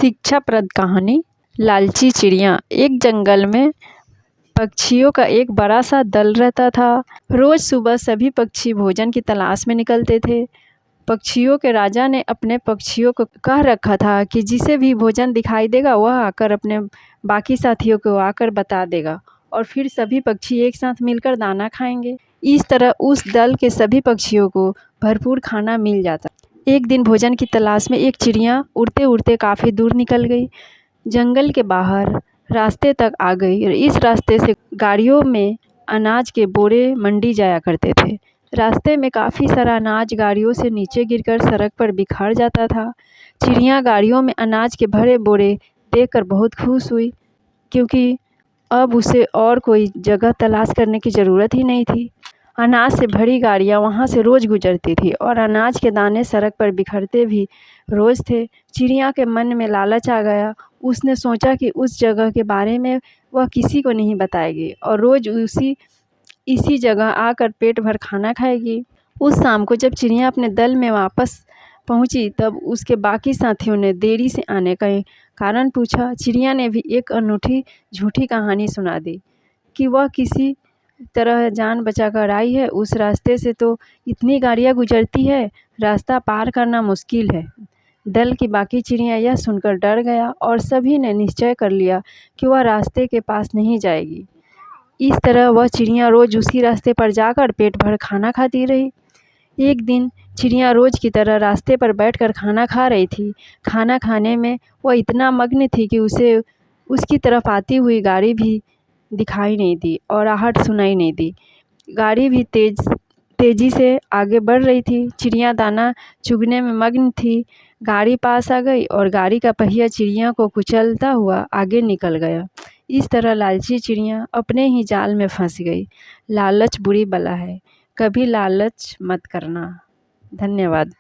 शिक्षाप्रद कहानी लालची चिड़िया। एक जंगल में पक्षियों का एक बड़ा सा दल रहता था। रोज सुबह सभी पक्षी भोजन की तलाश में निकलते थे। पक्षियों के राजा ने अपने पक्षियों को कह रखा था कि जिसे भी भोजन दिखाई देगा वह आकर अपने बाकी साथियों को आकर बता देगा और फिर सभी पक्षी एक साथ मिलकर दाना खाएंगे। इस तरह उस दल के सभी पक्षियों को भरपूर खाना मिल जाता। एक दिन भोजन की तलाश में एक चिड़िया उड़ते उड़ते काफ़ी दूर निकल गई। जंगल के बाहर रास्ते तक आ गई और इस रास्ते से गाड़ियों में अनाज के बोरे मंडी जाया करते थे। रास्ते में काफ़ी सारा अनाज गाड़ियों से नीचे गिरकर सड़क पर बिखर जाता था। चिड़िया गाड़ियों में अनाज के भरे बोरे देखकर बहुत खुश हुई, क्योंकि अब उसे और कोई जगह तलाश करने की ज़रूरत ही नहीं थी। अनाज से भरी गाड़ियाँ वहाँ से रोज़ गुजरती थी और अनाज के दाने सड़क पर बिखरते भी रोज़ थे। चिड़िया के मन में लालच आ गया। उसने सोचा कि उस जगह के बारे में वह किसी को नहीं बताएगी और रोज़ इसी जगह आकर पेट भर खाना खाएगी। उस शाम को जब चिड़िया अपने दल में वापस पहुँची तब उसके बाकी साथियों ने देरी से आने का कारण पूछा। चिड़िया ने भी एक अनूठी झूठी कहानी सुना दी कि वह किसी तरह जान बचाकर आई है। उस रास्ते से तो इतनी गाड़ियाँ गुजरती है, रास्ता पार करना मुश्किल है। दल की बाकी चिड़िया यह सुनकर डर गया और सभी ने निश्चय कर लिया कि वह रास्ते के पास नहीं जाएगी। इस तरह वह चिड़िया रोज़ उसी रास्ते पर जाकर पेट भर खाना खाती रही। एक दिन चिड़िया रोज़ की तरह रास्ते पर बैठकर खाना खा रही थी। खाना खाने में वह इतना मग्न थी कि उसे उसकी तरफ आती हुई गाड़ी भी दिखाई नहीं दी और आहट सुनाई नहीं दी। गाड़ी भी तेज़ी से आगे बढ़ रही थी। चिड़िया दाना चुगने में मग्न थी। गाड़ी पास आ गई और गाड़ी का पहिया चिड़िया को कुचलता हुआ आगे निकल गया। इस तरह लालची चिड़िया अपने ही जाल में फंस गई। लालच बुरी बला है, कभी लालच मत करना। धन्यवाद।